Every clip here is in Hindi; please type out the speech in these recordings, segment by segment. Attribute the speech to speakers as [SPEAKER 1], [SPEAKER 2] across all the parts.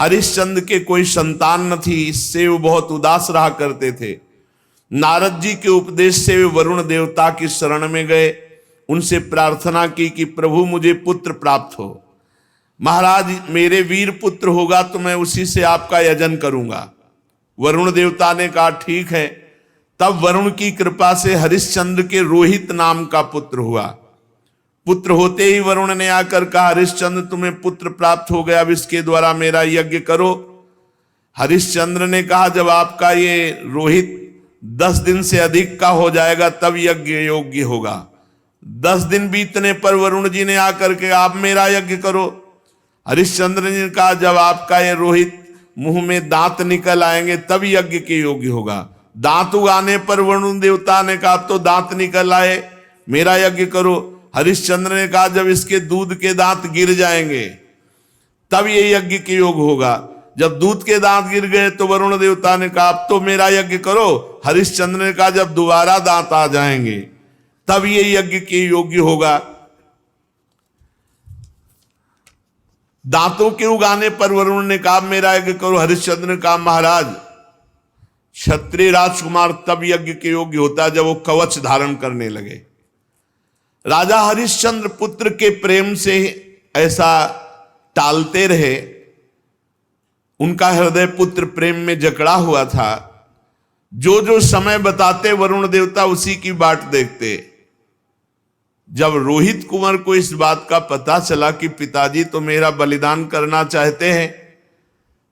[SPEAKER 1] हरिश्चंद्र के कोई संतान न थी, इससे वो बहुत उदास रहा करते थे। नारद जी के उपदेश से वे वरुण देवता की शरण में गए, उनसे प्रार्थना की कि प्रभु मुझे पुत्र प्राप्त हो। महाराज मेरे वीर पुत्र होगा तो मैं उसी से आपका यजन करूंगा। वरुण देवता ने कहा ठीक है। तब वरुण की कृपा से हरिश्चंद्र के रोहित नाम का पुत्र हुआ। पुत्र होते ही वरुण ने आकर कहा, हरिश्चंद्र तुम्हें पुत्र प्राप्त हो गया, अब इसके द्वारा मेरा यज्ञ करो। हरिश्चंद्र ने कहा, जब आपका ये रोहित 10 दिन से अधिक का हो जाएगा तब यज्ञ योग्य होगा। 10 दिन बीतने पर वरुण जी ने आकर के आप मेरा यज्ञ करो। हरिश्चंद्र ने कहा, जब आपका ये रोहित मुंह में दांत निकल आएंगे तब यज्ञ के योग्य होगा। दांत उगाने पर वरुण देवता ने कहा, तो दांत निकल आए, मेरा यज्ञ करो। हरिश्चंद्र ने कहा, जब इसके दूध के दांत गिर जाएंगे तब ये यज्ञ के योग होगा। जब दूध के दांत गिर गए तो वरुण देवता ने कहा, अब तो मेरा यज्ञ करो। हरिश्चंद्र ने कहा, जब दोबारा दांत आ जाएंगे तब ये यज्ञ के योग्य होगा। दांतों के उगाने पर वरुण ने कहा, मेरा यज्ञ करो। हरिश्चंद्र ने कहा, महाराज क्षत्रिय राजकुमार तब यज्ञ के योग्य होता है जब वो कवच धारण करने लगे। राजा हरिश्चंद्र पुत्र के प्रेम से ऐसा टालते रहे, उनका हृदय पुत्र प्रेम में जकड़ा हुआ था। जो जो समय बताते वरुण देवता उसी की बाट देखते। जब रोहित कुंवर को इस बात का पता चला कि पिताजी तो मेरा बलिदान करना चाहते हैं,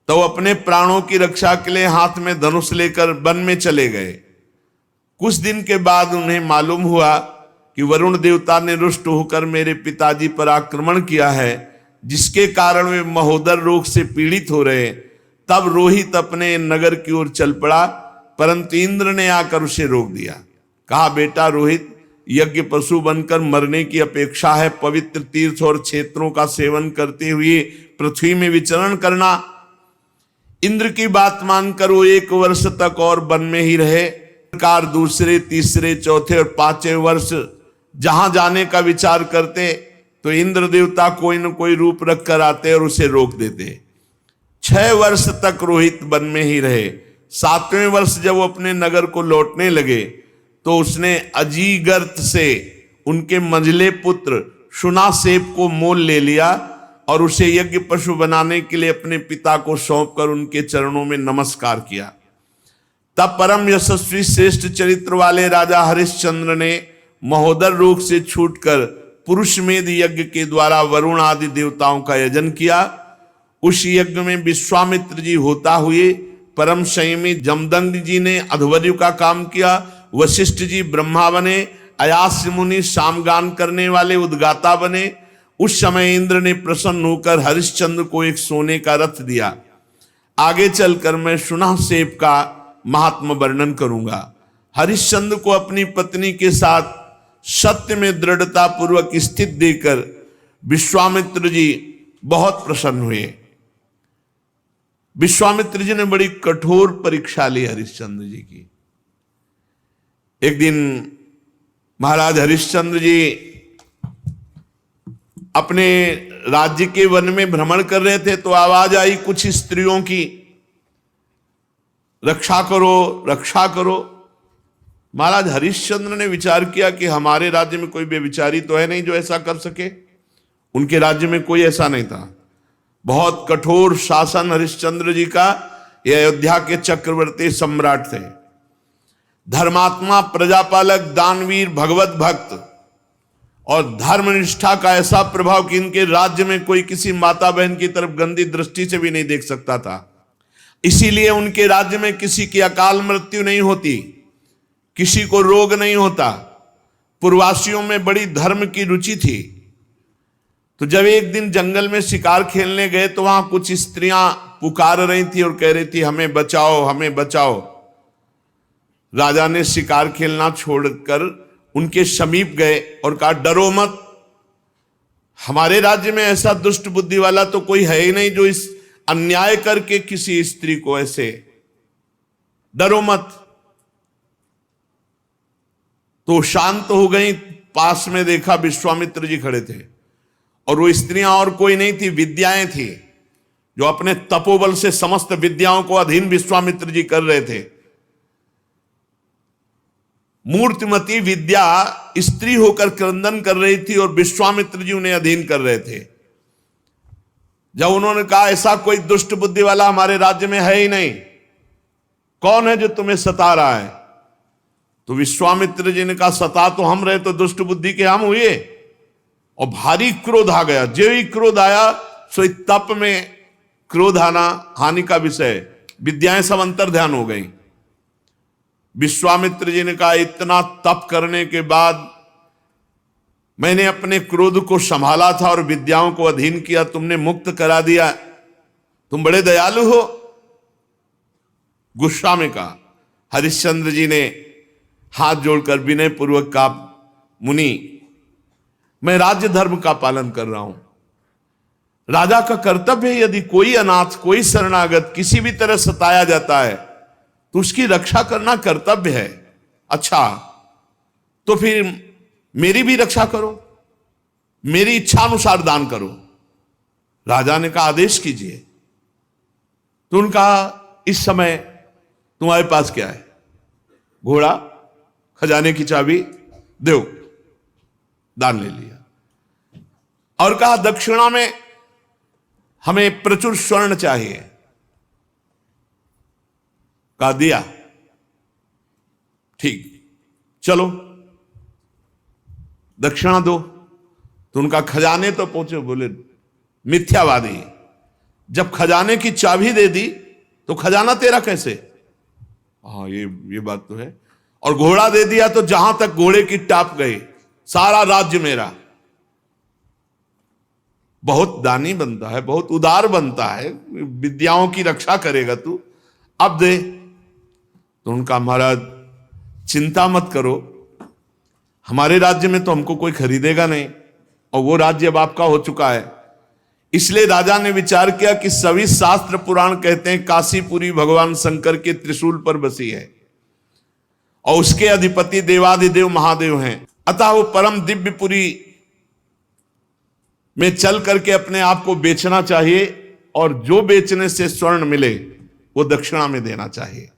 [SPEAKER 1] तो अपने प्राणों की रक्षा के लिए हाथ में धनुष लेकर वन में चले गए। कुछ दिन के बाद उन्हें मालूम हुआ कि वरुण देवता ने रुष्ट होकर मेरे पिताजी पर आक्रमण किया है, जिसके कारण वे महोदर रोग से पीड़ित हो रहे। तब रोहित अपने नगर की ओर चल पड़ा, परंतु इंद्र ने आकर उसे रोक दिया। कहा, बेटा रोहित, यज्ञ पशु बनकर मरने की अपेक्षा है पवित्र तीर्थ और क्षेत्रों का सेवन करते हुए पृथ्वी में विचरण करना। इंद्र की बात मानकर वो 1 वर्ष तक और वन में ही रहे। सरकार दूसरे, तीसरे, चौथे और 5वें वर्ष जहां जाने का विचार करते तो इंद्र देवता कोई न कोई रूप रख कर आते और उसे रोक देते। 6 वर्ष तक रोहित वन में ही रहे। 7वें वर्ष जब वो अपने नगर को लौटने लगे तो उसने अजीगर्त से उनके मंझले पुत्र शुनासेप को मोल ले लिया और उसे यज्ञ पशु बनाने के लिए अपने पिता को सौंपकर उनके चरणों में नमस्कार किया। तब परम यशस्वी श्रेष्ठ चरित्र वाले राजा हरिश्चंद्र ने महोदर रोग से छूटकर पुरुषमेध यज्ञ के द्वारा वरुण आदि देवताओं का यजन किया। उस यज्ञ में विश्वामित्र जी होता हुए, परम संयमी जमदग्नि जी ने अध्वर्यु का काम किया, वशिष्ठ जी ब्रह्मा बने, अयास्य मुनि सामगान करने वाले उद्गाता बने। उस समय इंद्र ने प्रसन्न होकर हरिश्चंद्र को एक सोने का रथ दिया। आगे चलकर मैं शुनासेप का महात्म वर्णन करूंगा। हरिश्चंद्र को अपनी पत्नी के साथ सत्य में दृढ़ता पूर्वक स्थित देकर विश्वामित्र जी बहुत प्रसन्न हुए। विश्वामित्र जी ने बड़ी कठोर परीक्षा ली हरिश्चंद्र जी की। एक दिन महाराज हरिश्चंद्र जी अपने राज्य के वन में भ्रमण कर रहे थे तो आवाज आई कुछ स्त्रियों की, रक्षा करो, रक्षा करो। महाराज हरिश्चंद्र ने विचार किया कि हमारे राज्य में कोई व्यभिचारी तो है नहीं जो ऐसा कर सके। उनके राज्य में कोई ऐसा नहीं था। बहुत कठोर शासन हरिश्चंद्र जी का। ये अयोध्या के चक्रवर्ती सम्राट थे, धर्मात्मा, प्रजापालक, दानवीर, भगवत भक्त और धर्मनिष्ठा का ऐसा प्रभाव कि इनके राज्य में कोई किसी माता बहन की तरफ गंदी दृष्टि से भी नहीं देख सकता था। इसीलिए उनके राज्य में किसी की अकाल मृत्यु नहीं होती, किसी को रोग नहीं होता। पूर्ववासियों में बड़ी धर्म की रुचि थी। तो जब एक दिन जंगल में शिकार खेलने गए तो वहां कुछ स्त्रियां पुकार रही थी और कह रही थी, हमें बचाओ, हमें बचाओ। राजा ने शिकार खेलना छोड़कर उनके समीप गए और कहा, डरो मत, हमारे राज्य में ऐसा दुष्ट बुद्धि वाला तो कोई है ही नहीं जो इस अन्याय करके किसी स्त्री को ऐसे, डरो मत। तो शांत हो गई। पास में देखा विश्वामित्र जी खड़े थे और वो स्त्रियां और कोई नहीं थी, विद्याएं थी जो अपने तपोबल से समस्त विद्याओं को अधीन विश्वामित्र जी कर रहे थे। मूर्तिमती विद्या स्त्री होकर क्रंदन कर रही थी और विश्वामित्र जी उन्हें अधीन कर रहे थे। जब उन्होंने कहा ऐसा कोई दुष्ट बुद्धि वाला हमारे राज्य में है ही नहीं, कौन है जो तुम्हें सता रहा है? तो विश्वामित्र जी ने कहा सता तो हम रहे तो दुष्ट बुद्धि के हम हुए। और भारी क्रोध आ गया। जो ही क्रोध आया सो तप में क्रोध आना हानि का विषय, विद्याएं सब अंतर ध्यान हो गई। विश्वामित्र जी ने कहा इतना तप करने के बाद मैंने अपने क्रोध को संभाला था और विद्याओं को अधीन किया, तुमने मुक्त करा दिया, तुम बड़े दयालु हो। गुस्सा में कहा। हरिश्चंद्र जी ने हाथ जोड़कर विनय पूर्वक कहा मुनि, मैं राज्य धर्म का पालन कर रहा हूं। राजा का कर्तव्य है यदि कोई अनाथ, कोई शरणागत किसी भी तरह सताया जाता है तो उसकी रक्षा करना कर्तव्य है। अच्छा तो फिर मेरी भी रक्षा करो, मेरी इच्छा अनुसार दान करो। राजा ने कहा आदेश कीजिए। तो उनका इस समय तुम्हारे पास क्या है? घोड़ा, खजाने की चाबी, दो। दान ले लिया और कहा दक्षिणा में हमें प्रचुर स्वर्ण चाहिए। कहा दिया, ठीक, चलो दक्षिणा दो। तो उनका खजाने तो पहुंचे, बोले मिथ्यावादी, जब खजाने की चाबी दे दी तो खजाना तेरा कैसे? हाँ ये बात तो है। और घोड़ा दे दिया तो जहां तक घोड़े की टाप गई सारा राज्य मेरा। बहुत दानी बनता है, बहुत उदार बनता है, विद्याओं की रक्षा करेगा तू, अब दे। तो उनका महाराज चिंता मत करो, हमारे राज्य में तो हमको कोई खरीदेगा नहीं और वो राज्य अब आपका हो चुका है। इसलिए राजा ने विचार किया कि सभी शास्त्र पुराण कहते हैं काशीपुरी भगवान शंकर के त्रिशूल पर बसी है और उसके अधिपति देवाधिदेव महादेव हैं। अतः वो परम दिव्यपुरी में चल करके अपने आप को बेचना चाहिए और जो बेचने से स्वर्ण मिले वो दक्षिणा में देना चाहिए।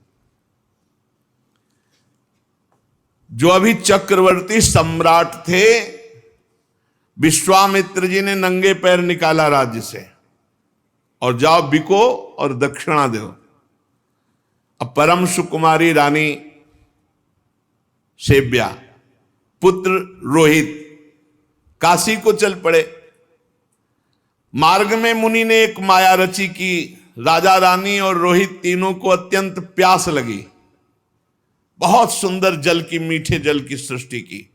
[SPEAKER 1] जो अभी चक्रवर्ती सम्राट थे, विश्वामित्र जी ने नंगे पैर निकाला राज्य से और जाओ बिको और दक्षिणा दो। अब परम सुकुमारी रानी सेव्या, पुत्र रोहित काशी को चल पड़े। मार्ग में मुनि ने एक माया रची कि राजा रानी और रोहित तीनों को अत्यंत प्यास लगी, बहुत सुंदर जल की, मीठे जल की सृष्टि की,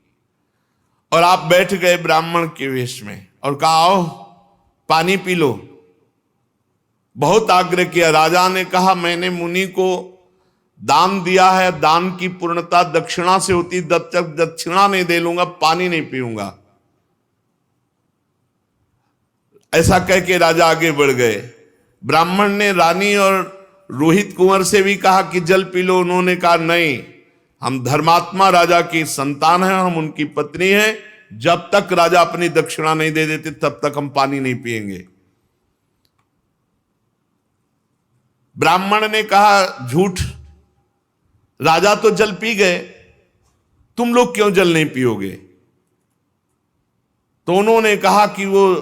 [SPEAKER 1] और आप बैठ गए ब्राह्मण के वेश में और कहा आओ पानी पी लो। बहुत आग्रह किया। राजा ने कहा मैंने मुनि को दान दिया है, दान की पूर्णता दक्षिणा से होती, जब तक दक्षिणा नहीं दे लूंगा पानी नहीं पीऊंगा। ऐसा कह के राजा आगे बढ़ गए। ब्राह्मण ने रानी और रोहित कुंवर से भी कहा कि जल पी लो। उन्होंने कहा नहीं, हम धर्मात्मा राजा की संतान हैं, हम उनकी पत्नी हैं, जब तक राजा अपनी दक्षिणा नहीं दे देते तब तक हम पानी नहीं पिएंगे। ब्राह्मण ने कहा झूठ, राजा तो जल पी गए, तुम लोग क्यों जल नहीं पियोगे? तो उन्होंने कहा कि वो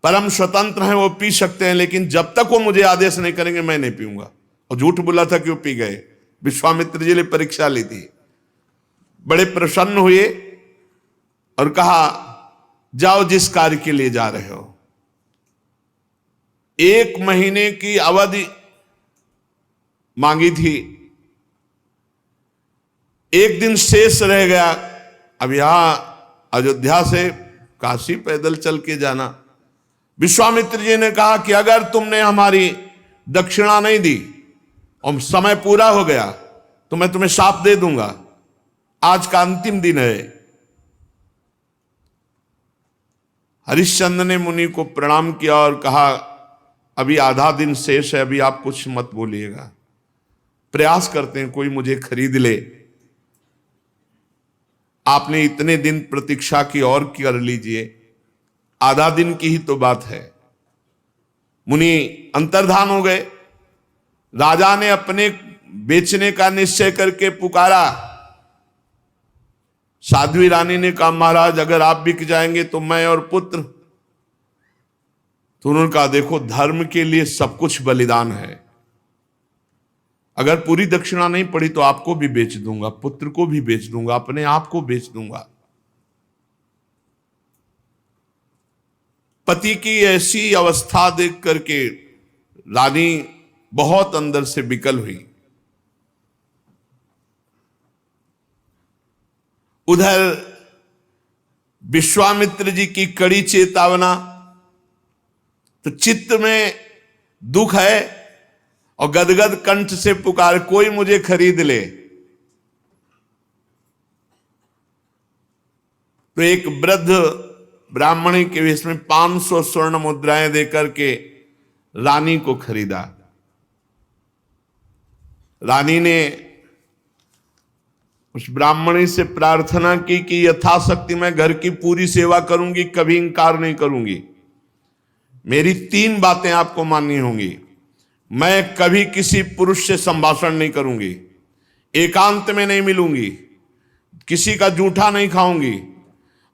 [SPEAKER 1] परम स्वतंत्र हैं, वो पी सकते हैं, लेकिन जब तक वो मुझे आदेश नहीं करेंगे मैं नहीं पीऊंगा। और झूठ बोला था कि वो पी गए। विश्वामित्र जी ने परीक्षा ली थी, बड़े प्रसन्न हुए और कहा जाओ जिस कार्य के लिए जा रहे हो। 1 महीने की अवधि मांगी थी, 1 दिन शेष रह गया। अब यहां अयोध्या से काशी पैदल चल के जाना। विश्वामित्र जी ने कहा कि अगर तुमने हमारी दक्षिणा नहीं दी और समय पूरा हो गया तो मैं तुम्हें शाप दे दूंगा, आज का अंतिम दिन है। हरिश्चंद्र ने मुनि को प्रणाम किया और कहा अभी आधा दिन शेष है, अभी आप कुछ मत बोलिएगा, प्रयास करते हैं कोई मुझे खरीद ले। आपने इतने दिन प्रतीक्षा की और कर लीजिए, आधा दिन की ही तो बात है। मुनि अंतर्धान हो गए। राजा ने अपने बेचने का निश्चय करके पुकारा। साध्वी रानी ने कहा महाराज अगर आप बिक जाएंगे तो मैं और पुत्र। तो उन्होंने कहा देखो धर्म के लिए सब कुछ बलिदान है, अगर पूरी दक्षिणा नहीं पड़ी तो आपको भी बेच दूंगा, पुत्र को भी बेच दूंगा, अपने आप को बेच दूंगा। पति की ऐसी अवस्था देख करके रानी बहुत अंदर से विकल हुई। उधर विश्वामित्र जी की कड़ी चेतावना, तो चित्त में दुख है और गदगद कंठ से पुकार कोई मुझे खरीद ले। तो एक वृद्ध ब्राह्मणी के वेश में 500 स्वर्ण मुद्राएं देकर के रानी को खरीदा। रानी ने उस ब्राह्मणी से प्रार्थना की कि यथाशक्ति मैं घर की पूरी सेवा करूंगी, कभी इंकार नहीं करूंगी। मेरी 3 बातें आपको माननी होंगी। मैं कभी किसी पुरुष से संभाषण नहीं करूंगी, एकांत में नहीं मिलूंगी, किसी का जूठा नहीं खाऊंगी,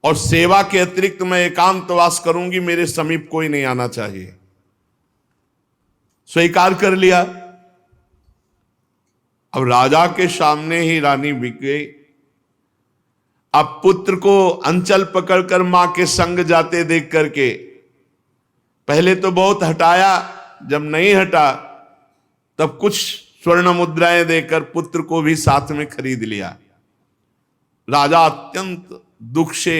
[SPEAKER 1] और सेवा के अतिरिक्त मैं एकांतवास करूंगी, मेरे समीप कोई नहीं आना चाहिए। स्वीकार कर लिया। अब राजा के सामने ही रानी बिक गई। अब पुत्र को अंचल पकड़कर मां के संग जाते देख करके पहले तो बहुत हटाया, जब नहीं हटा तब कुछ स्वर्ण मुद्राएं देकर पुत्र को भी साथ में खरीद लिया। राजा अत्यंत दुख से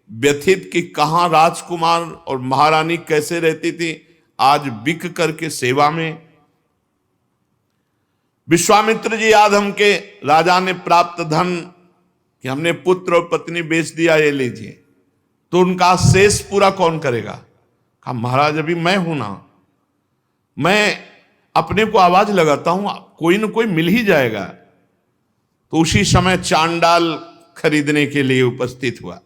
[SPEAKER 1] व्यथित कि कहां राजकुमार और महारानी कैसे रहती थी, आज बिक करके सेवा में। विश्वामित्र जी याद हमके राजा ने प्राप्त धन कि हमने पुत्र और पत्नी बेच दिया, ये लीजिए। तो उनका शेष पूरा कौन करेगा? कहा महाराज अभी मैं हूं ना, मैं अपने को आवाज लगाता हूं, कोई ना कोई मिल ही जाएगा। तो उसी समय चांडाल खरीदने के लिए उपस्थित हुआ।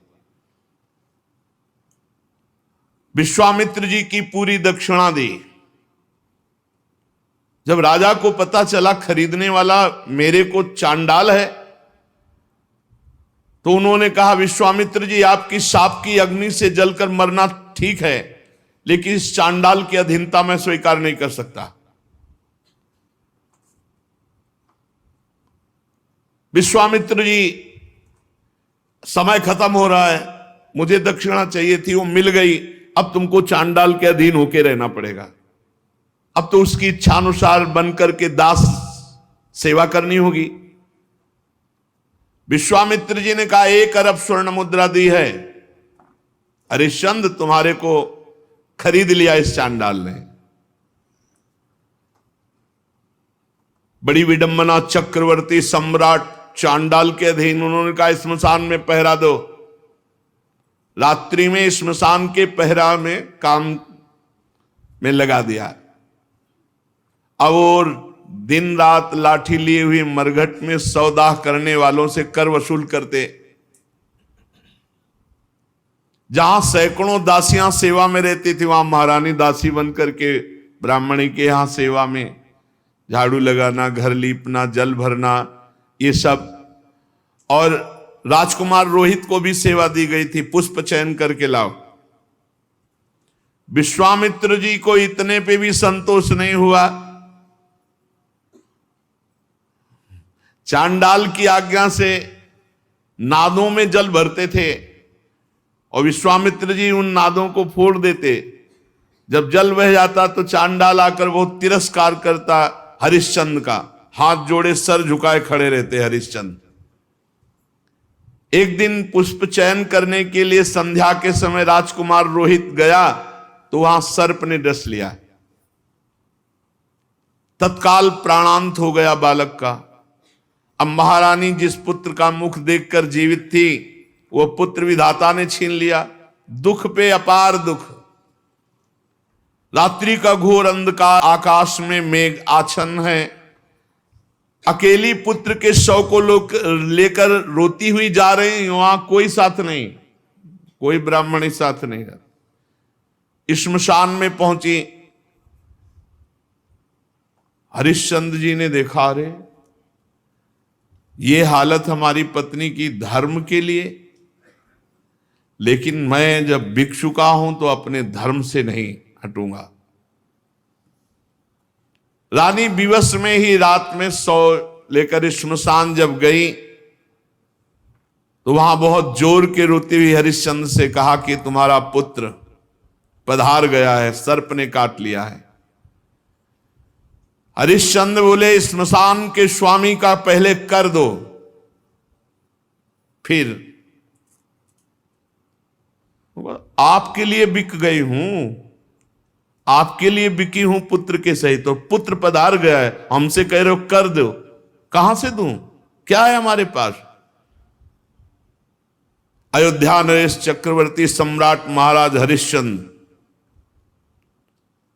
[SPEAKER 1] विश्वामित्र जी की पूरी दक्षिणा दी। जब राजा को पता चला खरीदने वाला मेरे को चांडाल है, तो उन्होंने कहा विश्वामित्र जी आपकी शाप की अग्नि से जलकर मरना ठीक है, लेकिन इस चांडाल की अधीनता मैं स्वीकार नहीं कर सकता। विश्वामित्र जी समय खत्म हो रहा है, मुझे दक्षिणा चाहिए थी, वो मिल गई, अब तुमको चांडाल के अधीन होकर रहना पड़ेगा। अब तो उसकी इच्छानुसार बनकर के दास सेवा करनी होगी। विश्वामित्र जी ने कहा 1 अरब स्वर्ण मुद्रा दी है, हरिश्चंद्र तुम्हारे को खरीद लिया इस चांडाल ने। बड़ी विडंबना, चक्रवर्ती सम्राट चांडाल के अधीन। उन्होंने कहा स्मशान में पहरा दो। रात्रि में स्मशान के पहरा में काम में लगा दिया। अब और दिन रात लाठी लिए हुए मरघट में सौदा करने वालों से कर वसूल करते। जहां सैकड़ों दासियां सेवा में रहती थी, वहां महारानी दासी बनकर के ब्राह्मणी के यहां सेवा में झाड़ू लगाना, घर लीपना, जल भरना, ये सब। और राजकुमार रोहित को भी सेवा दी गई थी, पुष्प चयन करके लाओ। विश्वामित्र जी को इतने पे भी संतोष नहीं हुआ। चांडाल की आज्ञा से नादों में जल भरते थे और विश्वामित्र जी उन नादों को फोड़ देते। जब जल बह जाता तो चांडाल आकर बहुत तिरस्कार करता हरिश्चंद्र का, हाथ जोड़े सर झुकाए खड़े रहते हरिश्चंद्र। एक दिन पुष्प चयन करने के लिए संध्या के समय राजकुमार रोहित गया तो वहां सर्प ने डस लिया। तत्काल प्राणांत हो गया बालक का। अब महारानी जिस पुत्र का मुख देखकर जीवित थी, वो पुत्र विधाता ने छीन लिया। दुख पे अपार दुख। रात्रि का घोर अंधकार, आकाश में मेघ आच्छन्न है। अकेली पुत्र के शव को लोग लेकर रोती हुई जा रही, वहां कोई साथ नहीं, कोई ब्राह्मणी साथ नहीं है। श्मशान में पहुंची, हरिश्चंद्र जी ने देखा, अरे ये हालत हमारी पत्नी की धर्म के लिए, लेकिन मैं जब भिक्षु का हूं तो अपने धर्म से नहीं हटूंगा। रानी विवश में ही रात में सौ लेकर श्मशान जब गई तो वहां बहुत जोर के रोती हुई हरिश्चंद्र से कहा कि तुम्हारा पुत्र पधार गया है, सर्प ने काट लिया है। हरिश्चंद्र बोले, श्मशान के स्वामी का पहले कर दो, फिर आपके लिए बिक गई हूं, आपके लिए बिकी हूं पुत्र के सहित, तो पुत्र पधार गया है, हमसे कह रहे हो कर दो, कहां से दूं, क्या है हमारे पास। अयोध्या नरेश चक्रवर्ती सम्राट महाराज हरिश्चंद्र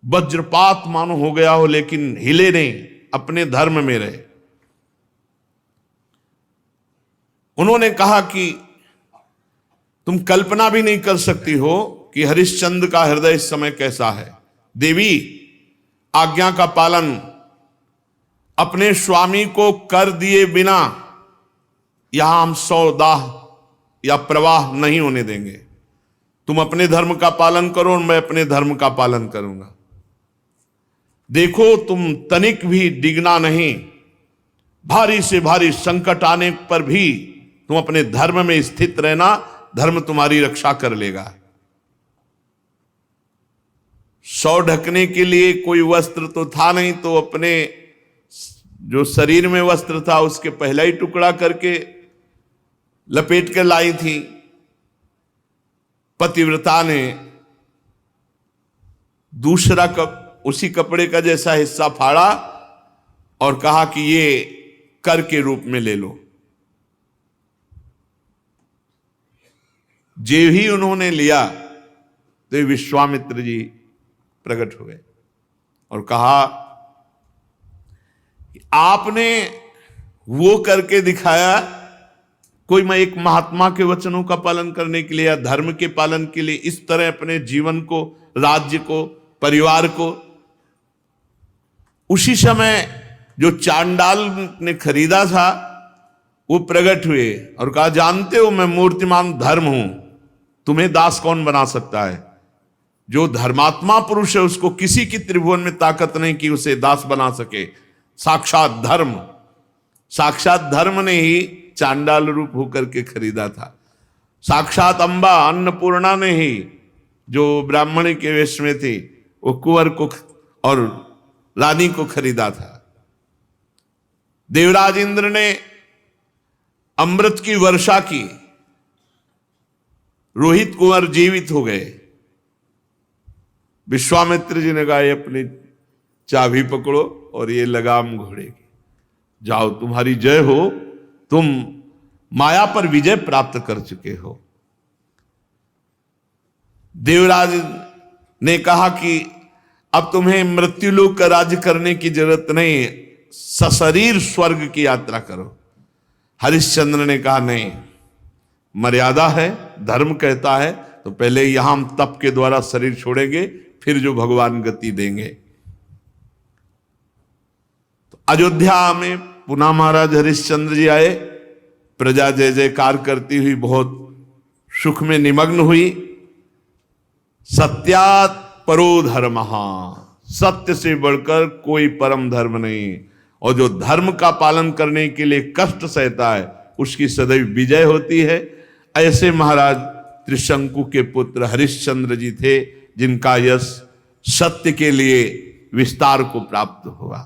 [SPEAKER 1] वज्रपात मानो हो गया हो, लेकिन हिले नहीं, अपने धर्म में रहे। उन्होंने कहा कि तुम कल्पना भी नहीं कर सकती हो कि हरिश्चंद्र का हृदय इस समय कैसा है। देवी, आज्ञा का पालन अपने स्वामी को कर दिए बिना यहां हम सौदाह या प्रवाह नहीं होने देंगे। तुम अपने धर्म का पालन करो और मैं अपने धर्म का पालन करूंगा। देखो, तुम तनिक भी डिगना नहीं, भारी से भारी संकट आने पर भी तुम अपने धर्म में स्थित रहना, धर्म तुम्हारी रक्षा कर लेगा। सौ ढकने के लिए कोई वस्त्र तो था नहीं, तो अपने जो शरीर में वस्त्र था उसके पहला ही टुकड़ा करके लपेट कर लाई थी। पतिव्रता ने दूसरा उसी कपड़े का जैसा हिस्सा फाड़ा और कहा कि ये कर के रूप में ले लो। जे ही उन्होंने लिया तो विश्वामित्र जी प्रकट हुए और कहा कि आपने वो करके दिखाया, कोई मैं एक महात्मा के वचनों का पालन करने के लिए या धर्म के पालन के लिए इस तरह अपने जीवन को, राज्य को, परिवार को। उसी समय जो चांडाल ने खरीदा था वो प्रकट हुए और कहा, जानते हो मैं मूर्तिमान धर्म हूं, तुम्हें दास कौन बना सकता है। जो धर्मात्मा पुरुष है उसको किसी की त्रिभुवन में ताकत नहीं कि उसे दास बना सके। साक्षात धर्म, साक्षात धर्म ने ही चांडाल रूप होकर के खरीदा था। साक्षात अंबा अन्नपूर्णा ने ही, जो ब्राह्मणी के वेश में थी, वो कुंवर को और रानी को खरीदा था। देवराज इंद्र ने अमृत की वर्षा की, रोहित कुंवर जीवित हो गए। विश्वामित्र जी ने कहा, ये अपनी चाबी पकड़ो और ये लगाम घोड़े की, जाओ तुम्हारी जय हो, तुम माया पर विजय प्राप्त कर चुके हो। देवराज ने कहा कि अब तुम्हें मृत्युलोक का राज्य करने की जरूरत नहीं, सशरीर स्वर्ग की यात्रा करो। हरिश्चंद्र ने कहा, नहीं, मर्यादा है, धर्म कहता है तो पहले यहां हम तप के द्वारा शरीर छोड़ेंगे, फिर जो भगवान गति देंगे। तो अयोध्या में पुनः महाराज हरिश्चंद्र जी आए। प्रजा जय जयकार करती हुई बहुत सुख में निमग्न हुई। सत्यात् परो धर्मः, सत्य से बढ़कर कोई परम धर्म नहीं। और जो धर्म का पालन करने के लिए कष्ट सहता है उसकी सदैव विजय होती है। ऐसे महाराज त्रिशंकु के पुत्र हरिश्चंद्र जी थे, जिनका यश सत्य के लिए विस्तार को प्राप्त हुआ।